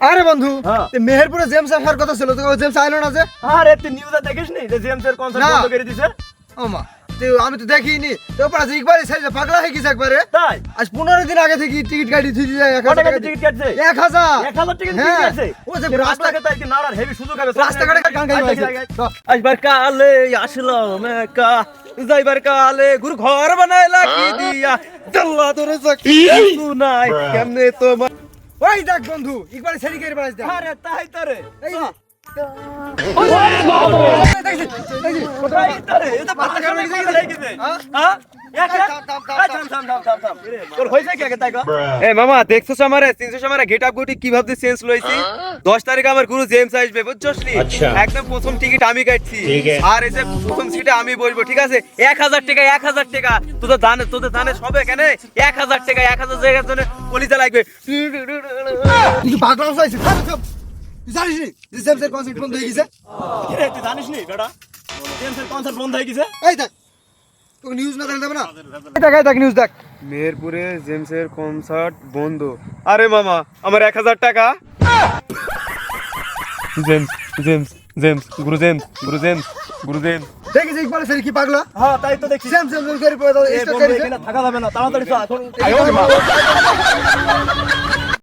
আরে বন্ধু মেহেরপুরে জেমস আসার কথা ছিল তো জেমস আইলো না যে। আরে তুই নিউজে দেখিসনি যে জেমসের কনসার্ট বন্ধ করে দিয়েছে? ও মা, আমি তো দেখিনি তো পড়া একবারই সাইজ পাগলা হয়ে গেছে একবারে। তাই আজ 15 দিন আগে থেকে টিকিট কাটি দিতে যায়। কত টাকা টিকিট কাটছে? 1000 টিকিট কাটছে। ও যে রাস্তাঘাটে তাই কি নাড়ার হেভি সুযোগ হবে। রাস্তাঘাটে গান গাইছে। আসবার কালে আসলাম একা, যাইবার কালে গুরু ঘর বানাইলা কি দিয়া, জাল্লা তোরে সাকি শুনাই কেমনে তোমার। ওই দেখ বন্ধু একবারে সেরি করে বাড়াইছ দেখ। আরে তাই তো রে, এই যে তাই তো রে, এটা পাতা কামে গেছে। হ্যাঁ তোর হইছে কি আগে তাই গো? এ মামা দেখছস আমারে 300 আমারে গেটআপ গুটি কি ভাবতে চেঞ্জ লইছি। 10 তারিখ আমার গুরু জেমস আসবে বুঝছস নি? একদম প্রথম টিকিট আমি কাটছি আর এই যে প্রথম সিটে আমি বসবো ঠিক আছে। 1000 টাকা তোদের দানে সবে কেন 1000 টাকা 1000 জায়গার জন্য পলিসা লাগবে। তুই পাগলা হইছিস। তুই জানিস নি যে জেমসের কনসার্ট বন্ধ হয়ে গেছে? কিরে তুই জানিস নি বেটা জেমসের কনসার্ট বন্ধ হয়ে গেছে? এই দেখ তোকে নিউজ না জানতে হবে না। এই দেখ নিউজ দেখ। মেহেরপুরে জেমসের কনসার্ট বন্ধ। আরে মামা আমার 1000 টাকা। গুরু জেমস দেখিস একবারে সেরি কি পাগলা। হ্যাঁ তাই তো দেখছি। জেমস করে পড়ে দাও এ স্টক বন্ধু করে। এখানে থাকা যাবে না, তাড়াতাড়ি চল এখন।